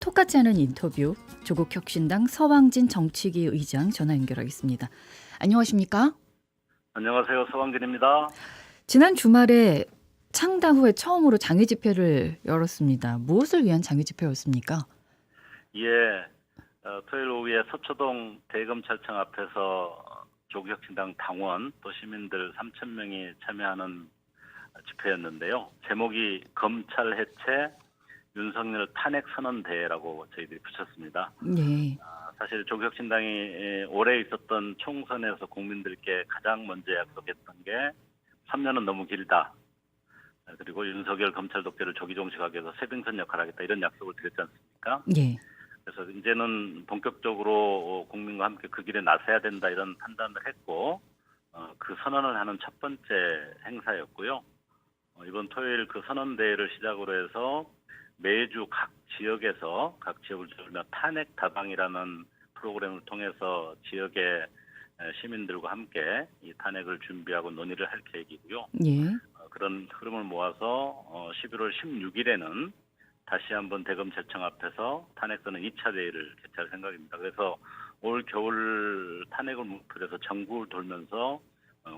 똑같지 않은 인터뷰, 조국혁신당 서왕진 정치기 의장 전화 연결하겠습니다. 안녕하십니까? 안녕하세요. 서광진입니다. 지난 주말에 창당 후에 처음으로 장외 집회를 열었습니다. 무엇을 위한 장외 집회였습니까? 예, 토요일 오후에 서초동 대검찰청 앞에서 조국혁신당 당원 또 시민들 3,000명이 참여하는 집회였는데요. 제목이 검찰 해체 윤석열 탄핵 선언 대회라고 저희들이 붙였습니다. 네. 사실 조국혁신당이 올해 있었던 총선에서 국민들께 가장 먼저 약속했던 게 3년은 너무 길다. 그리고 윤석열 검찰 독재를 조기 종식하기 위해서 쇄빙선 역할을 하겠다. 이런 약속을 드렸지 않습니까? 예. 그래서 이제는 본격적으로 국민과 함께 그 길에 나서야 된다 이런 판단을 했고 그 선언을 하는 첫 번째 행사였고요. 이번 토요일 그 선언대회를 시작으로 해서 매주 각 지역에서 각 지역을 돌며 탄핵 다방이라는 프로그램을 통해서 지역의 시민들과 함께 이 탄핵을 준비하고 논의를 할 계획이고요. 예. 그런 흐름을 모아서 11월 16일에는 다시 한번 대검찰청 앞에서 탄핵선언 2차 대회를 개최할 생각입니다. 그래서 올 겨울 탄핵을 목표로 해서 전국을 돌면서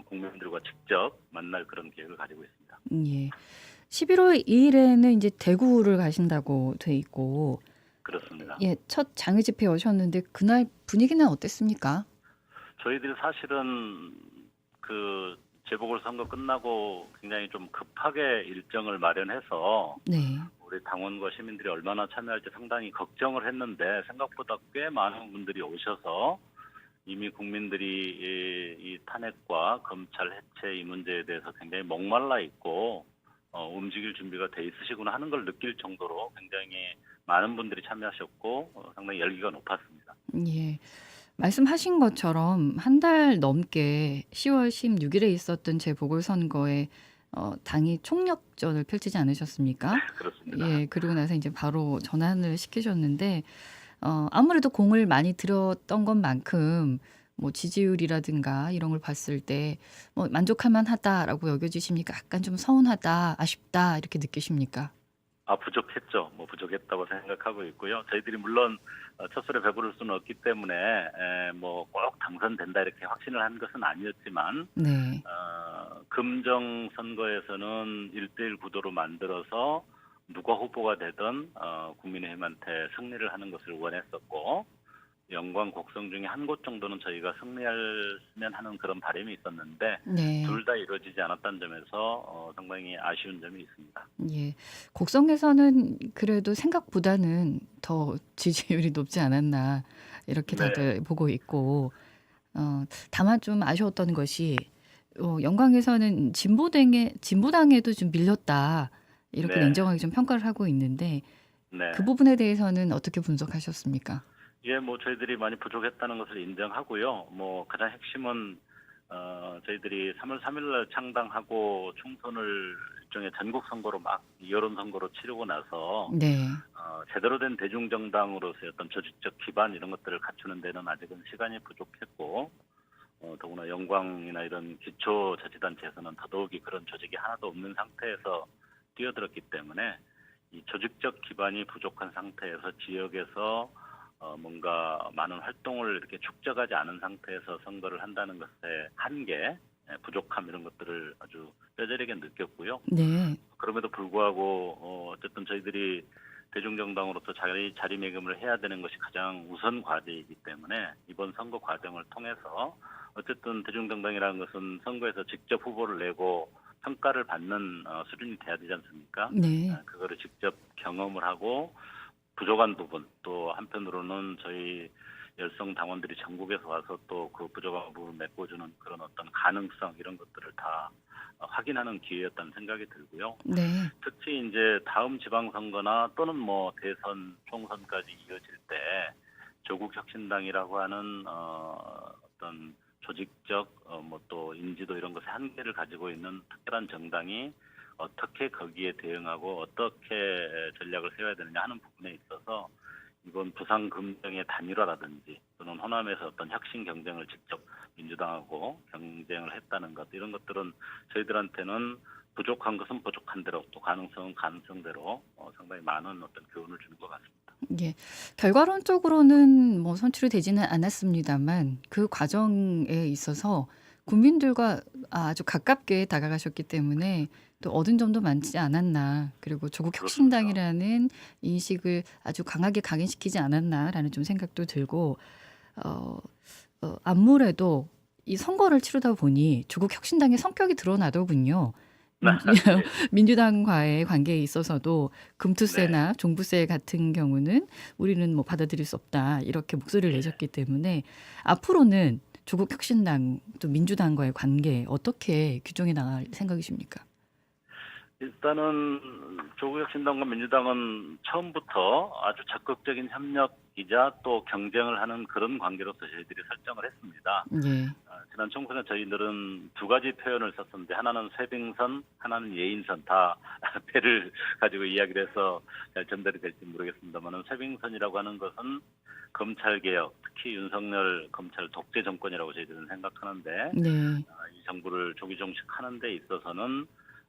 국민들과 직접 만날 그런 계획을 가지고 있습니다. 예. 11월 2일에는 이제 대구를 가신다고 돼 있고, 그렇습니다. 예, 첫 장외 집회 오셨는데 그날 분위기는 어땠습니까? 저희들이 사실은 그 재보궐선거 끝나고 굉장히 좀 급하게 일정을 마련해서 네. 우리 당원과 시민들이 얼마나 참여할지 상당히 걱정을 했는데 생각보다 꽤 많은 분들이 오셔서 이미 국민들이 이 탄핵과 검찰 해체 이 문제에 대해서 굉장히 목말라 있고 움직일 준비가 돼 있으시구나 하는 걸 느낄 정도로 굉장히 많은 분들이 참여하셨고 상당히 열기가 높았습니다. 예. 말씀하신 것처럼 한 달 넘게 10월 16일에 있었던 재보궐선거에 당이 총력전을 펼치지 않으셨습니까? 그렇습니다. 예, 그리고 나서 이제 바로 전환을 시키셨는데 아무래도 공을 많이 들였던 것만큼 뭐 지지율이라든가 이런 걸 봤을 때 뭐 만족할 만하다라고 여겨지십니까? 약간 좀 서운하다, 아쉽다 이렇게 느끼십니까? 부족했죠. 뭐 부족했다고 생각하고 있고요. 저희들이 물론 첫술에 배부를 수는 없기 때문에 뭐 꼭 당선된다 이렇게 확신을 한 것은 아니었지만 네. 금정 선거에서는 1대1 구도로 만들어서 누가 후보가 되든 국민의힘한테 승리를 하는 것을 원했었고 영광 곡성 중에 한 곳 정도는 저희가 승리했으면 하는 그런 바람이 있었는데 네. 둘 다 이루어지지 않았다는 점에서 상당히 아쉬운 점이 있습니다. 예. 곡성에서는 그래도 생각보다는 더 지지율이 높지 않았나 이렇게 네. 다들 보고 있고 다만 좀 아쉬웠던 것이 영광에서는 진보당에도 좀 밀렸다 이렇게 네. 냉정하게 좀 평가를 하고 있는데 네. 그 부분에 대해서는 어떻게 분석하셨습니까? 예, 뭐 저희들이 많이 부족했다는 것을 인정하고요. 뭐 가장 핵심은 저희들이 3월 3일 날 창당하고 총선을 일종의 전국 선거로 막 여론 선거로 치르고 나서 네. 제대로 된 대중정당으로서의 어떤 조직적 기반 이런 것들을 갖추는 데는 아직은 시간이 부족했고 더구나 영광이나 이런 기초자치단체에서는 더더욱이 그런 조직이 하나도 없는 상태에서 뛰어들었기 때문에 이 조직적 기반이 부족한 상태에서 지역에서 뭔가 많은 활동을 이렇게 축적하지 않은 상태에서 선거를 한다는 것의 한계, 부족함 이런 것들을 아주 뼈저리게 느꼈고요. 네. 그럼에도 불구하고 어쨌든 저희들이 대중정당으로서 자리매김을 해야 되는 것이 가장 우선 과제이기 때문에 이번 선거 과정을 통해서 어쨌든 대중정당이라는 것은 선거에서 직접 후보를 내고 평가를 받는 수준이 돼야 되지 않습니까? 네. 그거를 직접 경험을 하고 부족한 부분 또 한편으로는 저희 열성 당원들이 전국에서 와서 또 그 부족한 부분을 메꿔주는 그런 어떤 가능성 이런 것들을 다 확인하는 기회였다는 생각이 들고요. 네. 특히 이제 다음 지방선거나 또는 뭐 대선 총선까지 이어질 때 조국혁신당이라고 하는 어떤 조직적 뭐 또 인지도 이런 것의 한계를 가지고 있는 특별한 정당이 어떻게 거기에 대응하고 어떻게 전략을 세워야 되느냐 하는 부분에 있어서 이번 부산 금정의 단일화라든지 또는 호남에서 어떤 혁신 경쟁을 직접 민주당하고 경쟁을 했다는 것 이런 것들은 저희들한테는 부족한 것은 부족한 대로 또 가능성은 가능성대로 상당히 많은 어떤 교훈을 주는 것 같습니다. 예. 결과론적으로는 뭐 선출이 되지는 않았습니다만 그 과정에 있어서 국민들과 아주 가깝게 다가가셨기 때문에 또 얻은 점도 많지 않았나. 그리고 조국 그렇습니다. 혁신당이라는 인식을 아주 강하게 각인시키지 않았나라는 좀 생각도 들고 어 아무래도 이 선거를 치르다 보니 조국 혁신당의 성격이 드러나더군요. 민주 예. 민주당과의 관계에 있어서도 네. 금투세나 종부세 같은 경우는 우리는 뭐 받아들일 수 없다. 이렇게 목소리를 예. 내셨기 때문에 앞으로는 조국 혁신당 또 민주당과의 관계 어떻게 규정해 나갈 생각이십니까? 일단은 조국혁신당과 민주당은 처음부터 아주 적극적인 협력이자 또 경쟁을 하는 그런 관계로서 저희들이 설정을 했습니다. 예. 지난 총선에 저희들은 두 가지 표현을 썼었는데 하나는 쇄빙선, 하나는 예인선 다 배를 가지고 이야기를 해서 잘 전달이 될지 모르겠습니다만 쇄빙선이라고 하는 것은 검찰개혁, 특히 윤석열 검찰 독재 정권이라고 저희들은 생각하는데 네. 이 정부를 조기 종식하는 데 있어서는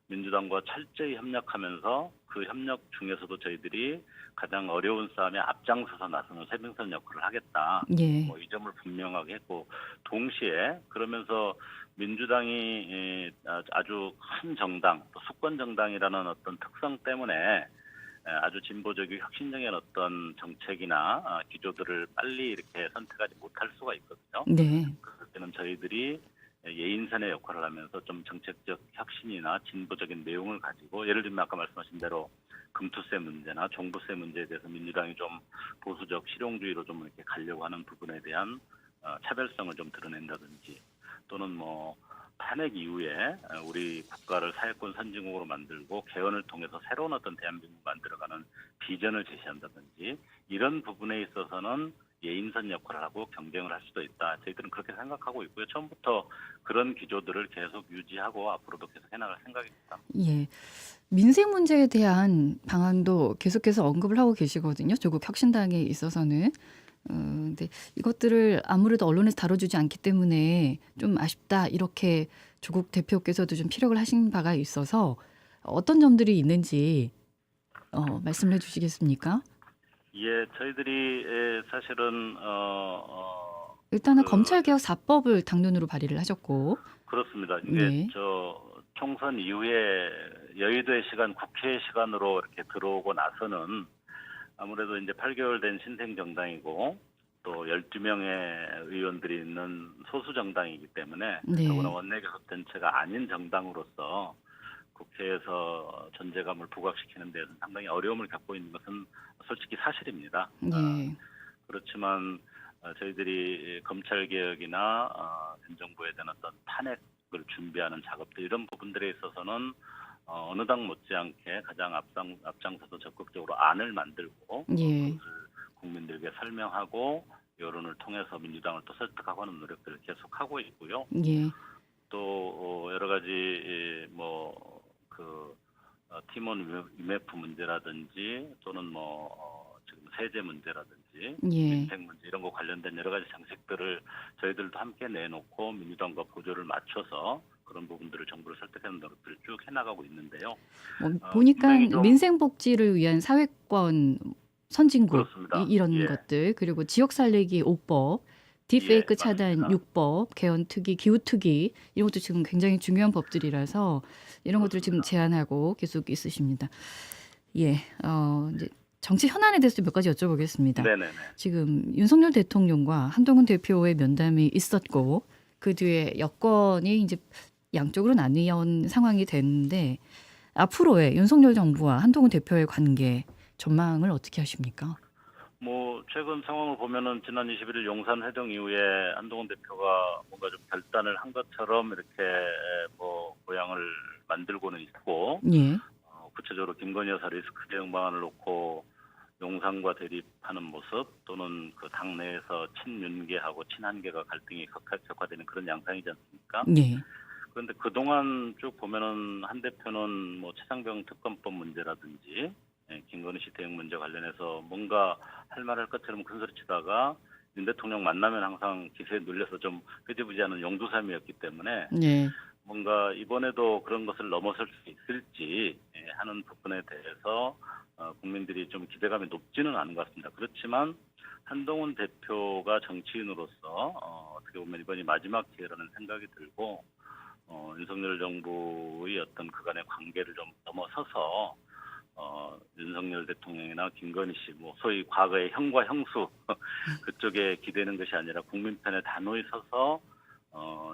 민주당과 철저히 협력하면서 그 협력 중에서도 저희들이 가장 어려운 싸움에 앞장서서 나서는 쇄빙선 역할을 하겠다. 예. 뭐 이 점을 분명하게 했고 동시에 그러면서 민주당이 아주 큰 정당, 또 수권 정당이라는 어떤 특성 때문에 아주 진보적이고 혁신적인 어떤 정책이나 기조들을 빨리 이렇게 선택하지 못할 수가 있거든요. 네. 그럴 때는 저희들이 예인선의 역할을 하면서 좀 정책적 혁신이나 진보적인 내용을 가지고 예를 들면 아까 말씀하신 대로 금투세 문제나 종부세 문제에 대해서 민주당이 좀 보수적 실용주의로 좀 이렇게 가려고 하는 부분에 대한 차별성을 좀 드러낸다든지 또는 뭐 탄핵 이후에 우리 국가를 사회권 선진국으로 만들고 개헌을 통해서 새로운 어떤 대한민국 만들어가는 비전을 제시한다든지 이런 부분에 있어서는 예인선 역할을 하고 경쟁을 할 수도 있다. 저희들은 그렇게 생각하고 있고요. 처음부터 그런 기조들을 계속 유지하고 앞으로도 계속 해나갈 생각입니다. 예. 민생 문제에 대한 방안도 계속해서 언급을 하고 계시거든요. 조국 혁신당에 있어서는. 근데 이것들을 아무래도 언론에서 다뤄주지 않기 때문에 좀 아쉽다. 이렇게 조국 대표께서도 좀 피력을 하신 바가 있어서 어떤 점들이 있는지 말씀을 해주시겠습니까? 예, 저희들이 사실은 일단은 그 검찰개혁 4법을 당론으로 발의를 하셨고, 그렇습니다. 이게 네, 저 총선 이후에 여의도의 시간, 국회 시간으로 이렇게 들어오고 나서는 아무래도 이제 8개월 된 신생 정당이고 또 12명의 의원들이 있는 소수 정당이기 때문에 더구나 네, 원내교섭 단체가 아닌 정당으로서 국회에서 존재감을 부각시키는 데에는 상당히 어려움을 겪고 있는 것은 솔직히 사실입니다. 예, 그렇지만 저희들이 검찰 개혁이나 현 정부에 대한 어떤 탄핵을 준비하는 작업들 이런 부분들에 있어서는 어느 당 못지않게 가장 앞장서서 적극적으로 안을 만들고 예, 그것을 국민들에게 설명하고 여론을 통해서 민주당을 또 설득하고 하는 노력들을 계속하고 있고요. 예, 또 여러 가지 뭐그 팀원 위메프 문제라든지 또는 지금 세제 문제라든지 예, 민생 문제 이런 거 관련된 여러 가지 정책들을 저희들도 함께 내놓고 민주당과 보조를 맞춰서 그런 부분들을 정부를 설득하는 노력들을 쭉 해나가고 있는데요. 보니까 분명히 좀 민생복지를 위한 사회권 선진국 그렇습니다. 이런 예, 것들 그리고 지역 살리기 5법, 예, 딥페이크 차단 맞습니다. 6법, 개헌특위, 기후특위 이런 것도 지금 굉장히 중요한 법들이라서 이런 것들을 지금 그렇습니다. 제안하고 계속 있으십니다. 예, 이제 정치 현안에 대해서 몇 가지 여쭤보겠습니다. 네네네. 지금 윤석열 대통령과 한동훈 대표의 면담이 있었고 그 뒤에 여권이 이제 양쪽으로 나뉘어온 상황이 됐는데 앞으로의 윤석열 정부와 한동훈 대표의 관계 전망을 어떻게 하십니까? 뭐 최근 상황을 보면은 지난 21일 용산 회동 이후에 한동훈 대표가 뭔가 좀 결단을 한 것처럼 이렇게 뭐 모양을 만들고는 있고 예, 구체적으로 김건희 여사 리스크 대응 방안을 놓고 용산과 대립하는 모습 또는 그 당내에서 친윤계하고 친한계가 갈등이 격화되는 그런 양상이지 않습니까? 예, 그런데 그동안 쭉 보면은 한 대표는 뭐 최상병 특검법 문제라든지 김건희 씨 대응 문제 관련해서 뭔가 할 말할 것처럼 큰소리치다가 윤 대통령 만나면 항상 기세에 눌려서 좀 끄집으지 않은 용두삼이었기 때문에 예, 뭔가 이번에도 그런 것을 넘어설 수 있을지 하는 부분에 대해서 국민들이 좀 기대감이 높지는 않은 것 같습니다. 그렇지만 한동훈 대표가 정치인으로서 어떻게 보면 이번이 마지막 기회라는 생각이 들고 윤석열 정부의 어떤 그간의 관계를 좀 넘어서서 윤석열 대통령이나 김건희 씨, 뭐 소위 과거의 형과 형수 그쪽에 기대는 것이 아니라 국민 편에 단호히 서서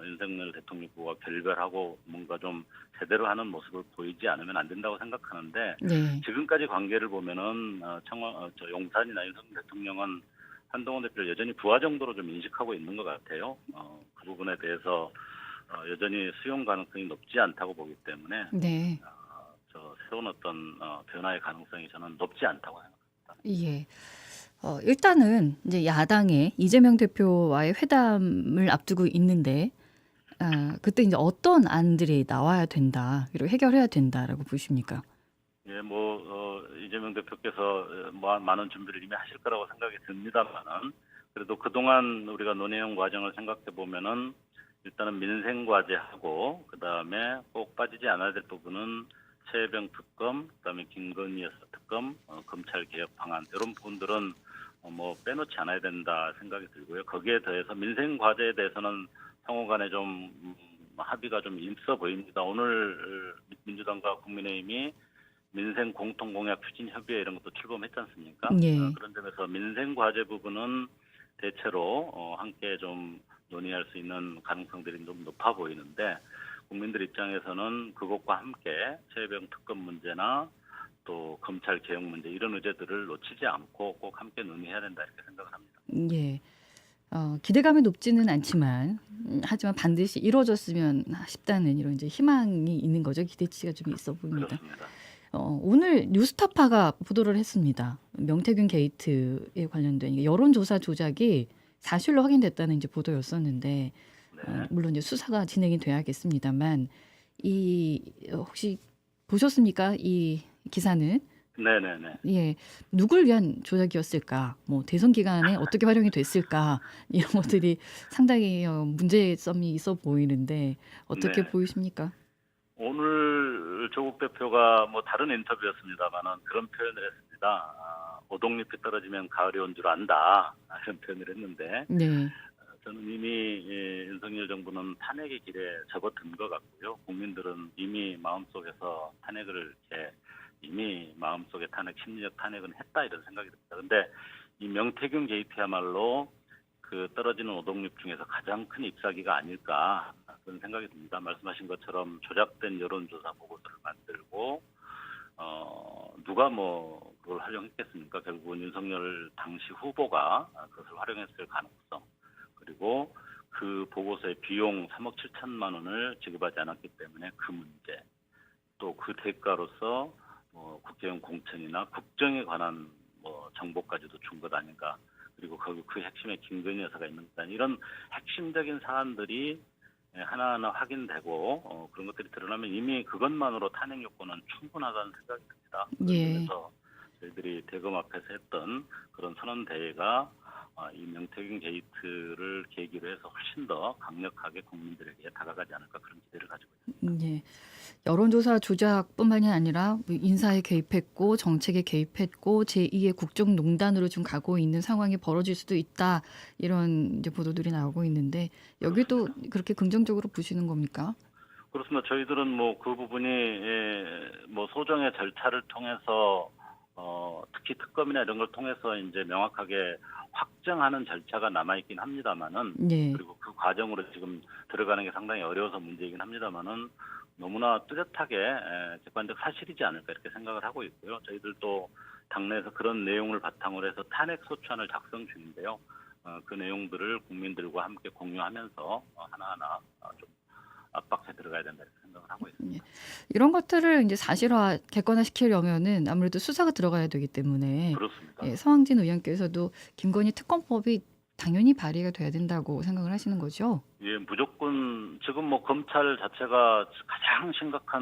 윤석열 대통령 후보와 결별하고 뭔가 좀 제대로 하는 모습을 보이지 않으면 안 된다고 생각하는데 네. 지금까지 관계를 보면은 용산이나 윤석열 대통령은 한동훈 대표를 여전히 부하 정도로 좀 인식하고 있는 것 같아요. 그 부분에 대해서 여전히 수용 가능성이 높지 않다고 보기 때문에 네. 새로운 어떤 변화의 가능성이 저는 높지 않다고 생각합니다. 예. 일단은 이제 야당의 이재명 대표와의 회담을 앞두고 있는데 그때 이제 어떤 안들이 나와야 된다, 그리고 해결해야 된다라고 보십니까? 예, 이재명 대표께서 많은 준비를 이미 하실 거라고 생각이 듭니다만은 그래도 그동안 우리가 논의해온 과정을 생각해 보면은 일단은 민생 과제하고 그다음에 꼭 빠지지 않아야 될 부분은 최혜병 특검, 그다음에 김건희 여사 특검, 검찰 개혁 방안 이런 부분들은 빼놓지 않아야 된다 생각이 들고요. 거기에 더해서 민생 과제에 대해서는 상호 간에 좀 합의가 좀 있어 보입니다. 오늘 민주당과 국민의힘이 민생 공통 공약 추진 협의회 이런 것도 출범했지 않습니까? 예. 그런 점에서 민생 과제 부분은 대체로 함께 좀 논의할 수 있는 가능성들이 좀 높아 보이는데 국민들 입장에서는 그것과 함께 최혜병 특검 문제나 또 검찰 개혁 문제 이런 의제들을 놓치지 않고 꼭 함께 논의해야 된다 이렇게 생각을 합니다. 예. 기대감이 높지는 않지만 하지만 반드시 이루어졌으면 싶다는 이런 이제 희망이 있는 거죠. 기대치가 좀 있어 보입니다. 그렇습니다. 오늘 뉴스타파가 보도를 했습니다. 명태균 게이트에 관련된 이게 여론조사 조작이 사실로 확인됐다는 이제 보도였었는데 네. 물론 이제 수사가 진행이 돼야겠습니다만 혹시 보셨습니까? 이 기사는? 네네네. 예, 누굴 위한 조작이었을까? 뭐 대선 기간에 어떻게 활용이 됐을까? 이런 것들이 상당히 문제점이 있어 보이는데 어떻게 네. 보이십니까? 오늘 조국 대표가 다른 인터뷰였습니다만은 그런 표현을 했습니다. 오동잎이 떨어지면 가을이 온 줄 안다. 이런 표현을 했는데 네, 저는 이미 윤석열 정부는 탄핵의 길에 접어든 것 같고요. 국민들은 이미 마음속에서 탄핵을 이미 마음속에 심리적 탄핵은 했다 이런 생각이 듭니다. 그런데 이 명태균 게이트야말로 그 떨어지는 오동잎 중에서 가장 큰 잎사귀가 아닐까 그런 생각이 듭니다. 말씀하신 것처럼 조작된 여론조사 보고서를 만들고 누가 그걸 활용했겠습니까? 결국은 윤석열 당시 후보가 그것을 활용했을 가능성 그리고 그 보고서의 비용 3억 7천만 원을 지급하지 않았기 때문에 그 문제 또 그 대가로서 국회의원 공천이나 국정에 관한 정보까지도 준 것 아닌가. 그리고 그 핵심에 김건희 여사가 있는 것 아닌가. 이런 핵심적인 사안들이 하나하나 확인되고 그런 것들이 드러나면 이미 그것만으로 탄핵 요건은 충분하다는 생각이 듭니다. 그런 예, 점에서 저희들이 대검 앞에서 했던 그런 선언대회가 이 명태균 게이트를 계기로 해서 훨씬 더 강력하게 국민들에게 다가가지 않을까 그런 기대를 가지고 있습니다. 예. 여론조사 조작뿐만이 아니라 뭐 인사에 개입했고 정책에 개입했고 제2의 국정농단으로 좀 가고 있는 상황이 벌어질 수도 있다 이런 이제 보도들이 나오고 있는데 여기도 그렇습니다. 그렇게 긍정적으로 보시는 겁니까? 그렇습니다. 저희들은 그 부분이 소정의 절차를 통해서 특히 특검이나 이런 걸 통해서 이제 명확하게 확정하는 절차가 남아 있긴 합니다만은 네, 그리고 그 과정으로 지금 들어가는 게 상당히 어려워서 문제이긴 합니다만은 너무나 뚜렷하게 객관적 사실이지 않을까 이렇게 생각을 하고 있고요. 저희들도 당내에서 그런 내용을 바탕으로 해서 탄핵 소추안을 작성 중인데요. 그 내용들을 국민들과 함께 공유하면서 하나하나 좀 압박해 들어가야 된다 이렇게 생각을 하고 있습니다. 예. 이런 것들을 이제 사실화, 객관화시키려면은 아무래도 수사가 들어가야 되기 때문에 그렇습니다. 서왕진 의원께서도 김건희 특검법이 당연히 발의가 돼야 된다고 생각을 하시는 거죠? 예, 무조건 지금 검찰 자체가 가장 심각한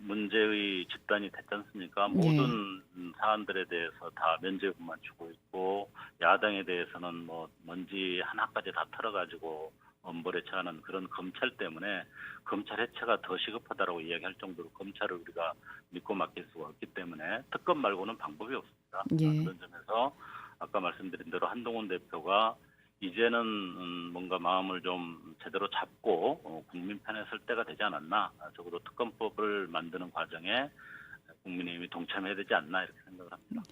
문제의 집단이 됐지 않습니까? 예, 모든 사안들에 대해서 다 면죄부만 주고 있고 야당에 대해서는 먼지 하나까지 다 털어가지고 엄벌에 처하는 그런 검찰 때문에 검찰 해체가 더 시급하다라고 이야기할 정도로 검찰을 우리가 믿고 맡길 수가 없기 때문에 특검 말고는 방법이 없습니다. 예. 그런 점에서 아까 말씀드린 대로 한동훈 대표가 이제는 뭔가 마음을 좀 제대로 잡고 국민 편에 설 때가 되지 않았나. 적어도 특검법을 만드는 과정에 국민의힘이 동참해야 되지 않나 이렇게 생각을 합니다.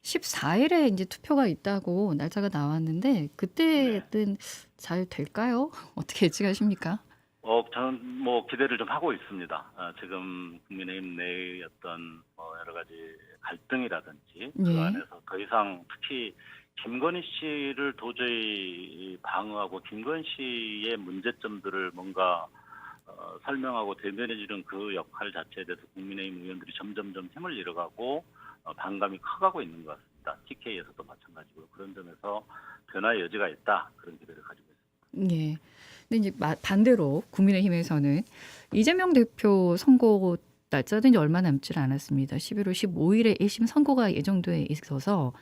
14일에 이제 투표가 있다고 날짜가 나왔는데 네. 그때는 잘 될까요? 어떻게 예측하십니까? 저는 뭐 기대를 좀 하고 있습니다. 지금 국민의힘 내의 어떤 여러 가지 갈등이라든지 그 예. 안에서 더 이상 특히 김건희 씨를 도저히 방어하고 김건희 씨의 문제점들을 뭔가 설명하고 대변해 주는 그 역할 자체에 대해서 국민의힘 의원들이 점점점 힘을 잃어가고 반감이 커가고 있는 것 같습니다. TK에서도 마찬가지고요. 그런 점에서 변화의 여지가 있다. 그런 기대를 가지고 있습니다. 예. 근데 이제 반대로 국민의힘에서는 이재명 대표 선거 날짜는 이제 얼마 남지 않았습니다. 11월 15일에 1심 선고가 예정돼 있어서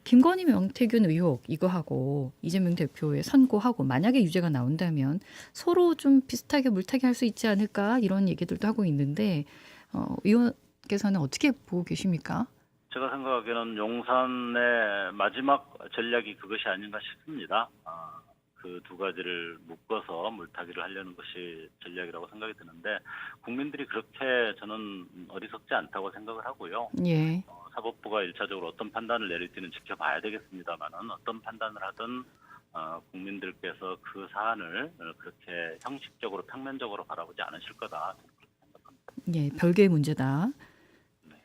김건희 명태균 의혹 이거하고 이재명 대표의 선고하고 만약에 유죄가 나온다면 서로 좀 비슷하게 물타기 할 수 있지 않을까 이런 얘기들도 하고 있는데 의원께서는 어떻게 보고 계십니까? 제가 생각하기에는 용산의 마지막 전략이 그것이 아닌가 싶습니다. 그 두 가지를 묶어서 물타기를 하려는 것이 전략이라고 생각이 드는데 국민들이 그렇게 저는 어리석지 않다고 생각을 하고요. 예. 사법부가 1차적으로 어떤 판단을 내릴지는 지켜봐야 되겠습니다만은 어떤 판단을 하든 국민들께서 그 사안을 그렇게 형식적으로 평면적으로 바라보지 않으실 거다. 저는 그렇게 생각합니다. 예, 별개의 문제다. 네.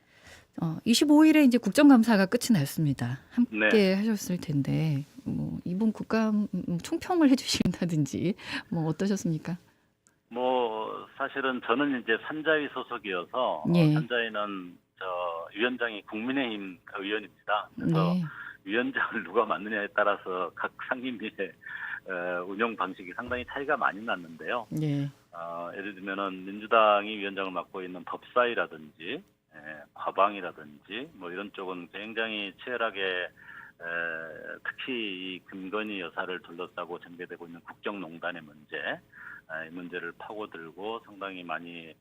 25일에 이제 국정감사가 끝이 났습니다. 함께 네. 하셨을 텐데 뭐 이번 국감 총평을 해주신다든지 뭐 어떠셨습니까? 사실은 저는 이제 산자위 소속이어서 예. 산자위는 위원장이 국민의힘 의원입니다. 그래서 네. 위원장을 누가 맡느냐에 따라서 각 상임위의 운영 방식이 상당히 차이가 많이 났는데요. 예. 예를 들면은 민주당이 위원장을 맡고 있는 법사위라든지 과방이라든지 뭐 이런 쪽은 굉장히 치열하게 특히 이 김건희 여사를 둘러싸고 전개되고 있는 국정농단의 문제, 이 문제를 파고들고 상당히 많이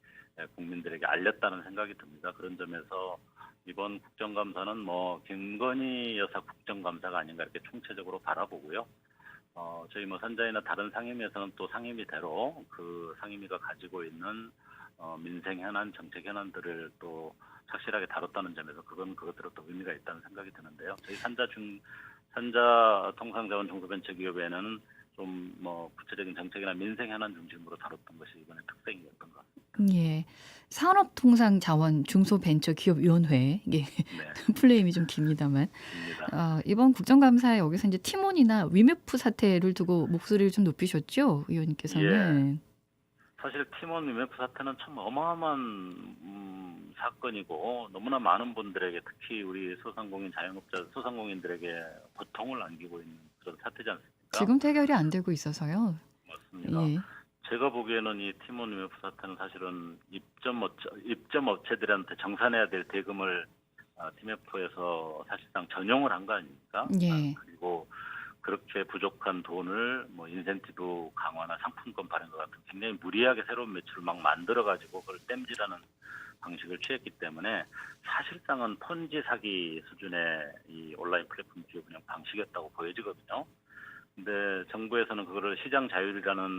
국민들에게 알렸다는 생각이 듭니다. 그런 점에서 이번 국정감사는 뭐 김건희 여사 국정감사가 아닌가 이렇게 총체적으로 바라보고요. 저희 뭐 산자위나 다른 상임위에서는 또 상임위대로 그 상임위가 가지고 있는 민생 현안, 정책 현안들을 또 착실하게 다뤘다는 점에서 그것대로 또 의미가 있다는 생각이 드는데요. 저희 산자 통상자원 중소벤처기업에는 좀 뭐 구체적인 정책이나 민생 현안 중심으로 다뤘던 것이 이번에 특색이었던 것 같습니다. 예. 산업통상자원 중소벤처기업위원회 이게 네, 플레임이 좀 깁니다만 입니다. 이번 국정감사에 여기서 이제 팀원이나 위메프 사태를 두고 목소리를 좀 높이셨죠, 의원님께서는. 사실 팀원 위메프 사태는 참 어마어마한 사건이고 너무나 많은 분들에게 특히 우리 소상공인 자영업자 소상공인들에게 고통을 안기고 있는 그런 사태지 않습니까? 지금 해결이 안 되고 있어서요. 맞습니다. 예. 제가 보기에는 이 팀원 위메프 사태는 사실은 입점 업체들한테 정산해야 될 대금을 TMF에서 사실상 전용을 한 거 아닙니까? 예. 그리고 그렇게 부족한 돈을 뭐 인센티브 강화나 상품권 발행과 같은 굉장히 무리하게 새로운 매출을 막 만들어가지고 그걸 땜질하는 방식을 취했기 때문에 사실상은 폰지 사기 수준의 이 온라인 플랫폼 기업 운영 방식이었다고 보여지거든요. 근데 정부에서는 그거를 시장 자율이라는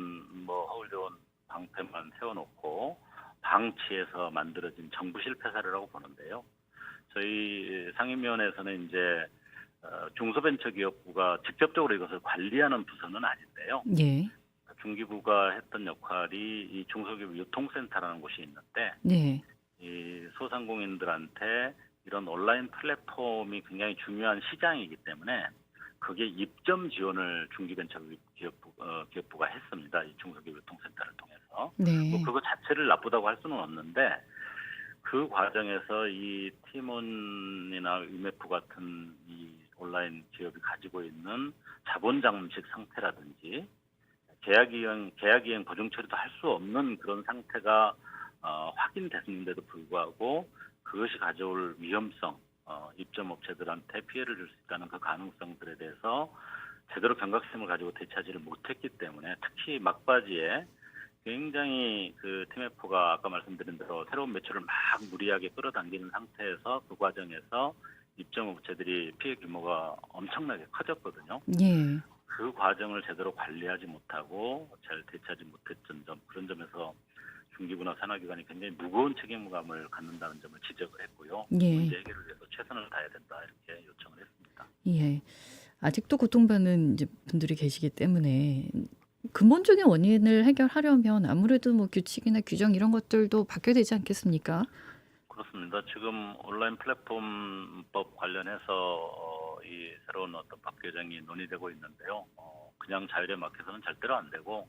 뭐 허울대원 방패만 세워놓고 방치해서 만들어진 정부 실패 사례라고 보는데요. 저희 상임위원회에서는 이제 중소벤처기업부가 직접적으로 이것을 관리하는 부서는 아닌데요. 예. 중기부가 했던 역할이 이 중소기업 유통센터라는 곳이 있는데 네. 이 소상공인들한테 이런 온라인 플랫폼이 굉장히 중요한 시장이기 때문에 그게 입점 지원을 중소벤처기업부가 했습니다. 이 중소기업 유통센터를 통해서. 네. 뭐 그거 자체를 나쁘다고 할 수는 없는데 그 과정에서 이 티몬이나 위메프 같은 이 온라인 기업이 가지고 있는 자본 잠식 상태라든지 계약이행 보증 처리도 할 수 없는 그런 상태가 확인됐는데도 불구하고 그것이 가져올 위험성, 입점 업체들한테 피해를 줄 수 있다는 그 가능성들에 대해서 제대로 경각심을 가지고 대처하지를 못했기 때문에 특히 막바지에 굉장히 그 TMF가 아까 말씀드린 대로 새로운 매출을 막 무리하게 끌어당기는 상태에서 그 과정에서 입점업체들이 피해 규모가 엄청나게 커졌거든요. 예. 그 과정을 제대로 관리하지 못하고 잘 대처하지 못했던 점, 그런 점에서 중기부나 산하기관이 굉장히 무거운 책임감을 갖는다는 점을 지적을 했고요. 예. 문제 해결을 위해서 최선을 다해야 된다 이렇게 요청을 했습니다. 예. 아직도 고통받는 이제 분들이 계시기 때문에 근본적인 원인을 해결하려면 아무래도 뭐 규칙이나 규정 이런 것들도 바뀌어야 되지 않겠습니까? 그렇습니다. 지금 온라인 플랫폼법 관련해서 이 새로운 어떤 법 개정이 논의되고 있는데요. 그냥 자율에 맡겨서는 절대로 안 되고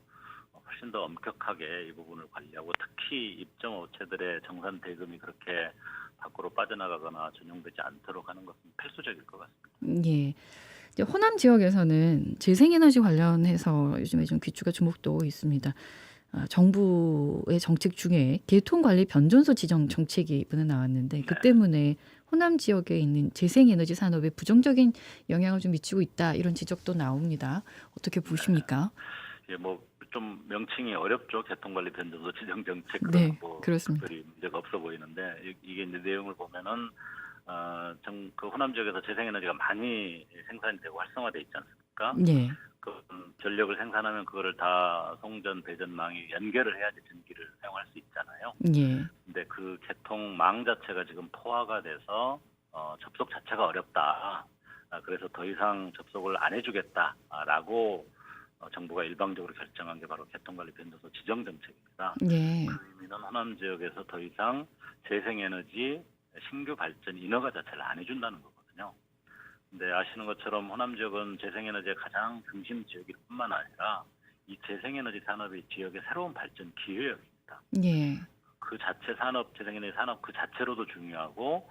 훨씬 더 엄격하게 이 부분을 관리하고 특히 입점 업체들의 정산 대금이 그렇게 밖으로 빠져나가거나 전용되지 않도록 하는 것은 필수적일 것 같습니다. 예. 이제 호남 지역에서는 재생에너지 관련해서 요즘에 좀 귀추가 주목되고 있습니다. 정부의 정책 중에 개통관리 변전소 지정 정책이 이번에 나왔는데 그 네. 때문에 호남 지역에 있는 재생에너지 산업에 부정적인 영향을 좀 미치고 있다 이런 지적도 나옵니다. 어떻게 보십니까? 예, 뭐 좀 명칭이 어렵죠. 개통관리 변전소 지정 정책 네, 뭐 그렇습니다. 특별히 문제가 없어 보이는데 이게 이제 내용을 보면은 그 호남 지역에서 재생에너지가 많이 생산이 되고 활성화돼 있지 않습니까? 예, 그 전력을 생산하면 그거를 다 송전 배전망에 연결을 해야지 전기를 사용할 수 있잖아요. 예, 근데 그 개통망 자체가 지금 포화가 돼서 접속 자체가 어렵다. 그래서 더 이상 접속을 안 해주겠다라고 정부가 일방적으로 결정한 게 바로 개통관리 변전소 지정 정책입니다. 예, 그 의미는 호남 지역에서 더 이상 재생에너지 신규 발전 인허가 자체를 안 해준다는 거거든요. 근데 아시는 것처럼 호남 지역은 재생에너지의 가장 중심 지역일 뿐만 아니라 이 재생에너지 산업이 지역의 새로운 발전 기회였습니다. 예, 그 자체 산업, 재생에너지 산업 그 자체로도 중요하고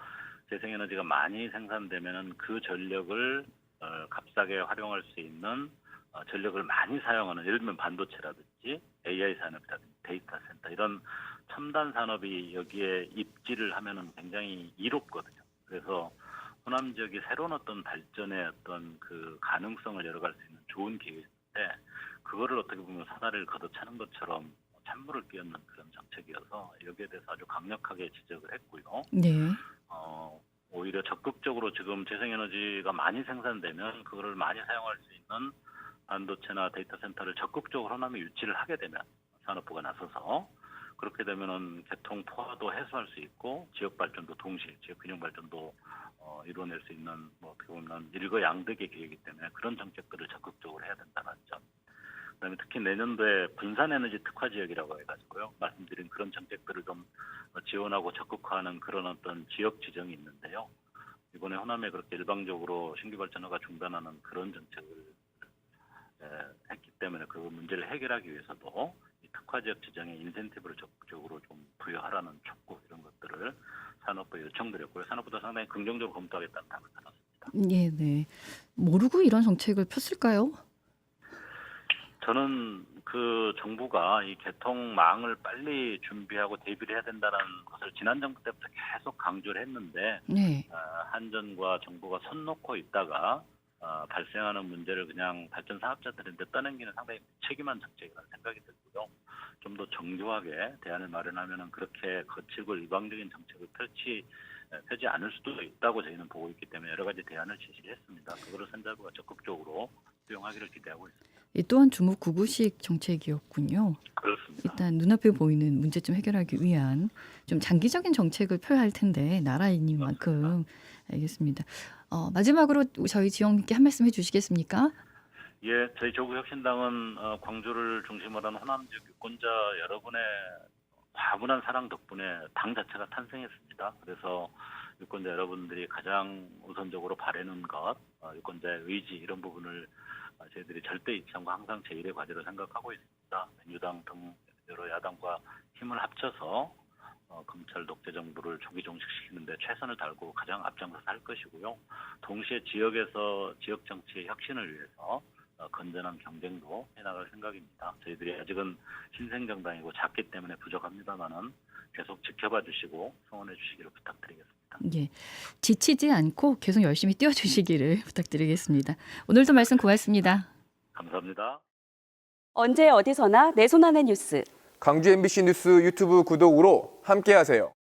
재생에너지가 많이 생산되면은 그 전력을 값싸게 활용할 수 있는 전력을 많이 사용하는 예를 들면 반도체라든지 AI 산업이라든지 데이터 센터 이런 첨단 산업이 여기에 입지를 하면은 굉장히 이롭거든요. 그래서 호남 지역이 새로운 어떤 발전의 어떤 그 가능성을 열어갈 수 있는 좋은 기회인데 그거를 어떻게 보면 사다리를 걷어차는 것처럼 찬물을 끼얹는 그런 정책이어서 여기에 대해서 아주 강력하게 지적을 했고요. 네, 오히려 적극적으로 지금 재생에너지가 많이 생산되면 그거를 많이 사용할 수 있는 반도체나 데이터 센터를 적극적으로 호남에 유치를 하게 되면 산업부가 나서서 그렇게 되면은 개통 포화도 해소할 수 있고 지역 발전도 동시에 지역 균형 발전도 이뤄낼 수 있는 뭐 어떻게 보면 일거양득의 기회이기 때문에 그런 정책들을 적극적으로 해야 된다는 점. 그다음에 특히 내년도에 분산에너지 특화 지역이라고 해가지고요 말씀드린 그런 정책들을 좀 지원하고 적극화하는 그런 어떤 지역 지정이 있는데요. 이번에 호남에 그렇게 일방적으로 신규 발전허가 중단하는 그런 정책을 했기 때문에 그 문제를 해결하기 위해서도 이 특화 지역 지정에 인센티브를 적극적으로 좀 부여하라는 촉구 이런 것들을 산업부에 요청드렸고요. 산업부도 상당히 긍정적으로 검토하겠다는 답을 받았습니다. 예, 네. 모르고 이런 정책을 폈을까요? 저는 그 정부가 이 개통망을 빨리 준비하고 대비를 해야 된다는 것을 지난 정부 때부터 계속 강조를 했는데 네, 한전과 정부가 손 놓고 있다가 발생하는 문제를 그냥 발전 사업자들한테 떠넘기는 상당히 무책임한 정책이라는 생각이 들고요. 좀 더 정교하게 대안을 마련하면은 그렇게 거칠고 일방적인 정책을 펴지 않을 수도 있다고 저희는 보고 있기 때문에 여러 가지 대안을 제시했습니다. 그거를 선대부가 적극적으로 수용하기를 기대하고 있습니다. 이 또한 주목구구식 정책이었군요. 그렇습니다. 일단 눈앞에 보이는 문제점 해결하기 위한 좀 장기적인 정책을 펴야 할 텐데 나라인 만큼 알겠습니다. 마지막으로 저희 지영님께 한 말씀 해주시겠습니까? 예, 저희 조국혁신당은 광주를 중심으로 한 호남 지역 유권자 여러분의 과분한 사랑 덕분에 당 자체가 탄생했습니다. 그래서 유권자 여러분들이 가장 우선적으로 바라는 것, 유권자의 의지 이런 부분을 저희들이 절대 잊지 않고 항상 제1의 과제로 생각하고 있습니다. 민주당 등 여러 야당과 힘을 합쳐서 검찰 독재 정부를 조기 종식시키는 데 최선을 다하고 가장 앞장서서 할 것이고요. 동시에 지역에서 지역 정치의 혁신을 위해서 건전한 경쟁도 해나갈 생각입니다. 저희들이 아직은 신생정당이고 작기 때문에 부족합니다만은 계속 지켜봐 주시고 성원해 주시기를 부탁드리겠습니다. 예. 지치지 않고 계속 열심히 뛰어주시기를 부탁드리겠습니다. 오늘도 말씀 고맙습니다. 감사합니다. 언제 어디서나 내 손 안의 뉴스. 광주 MBC 뉴스 유튜브 구독으로 함께하세요.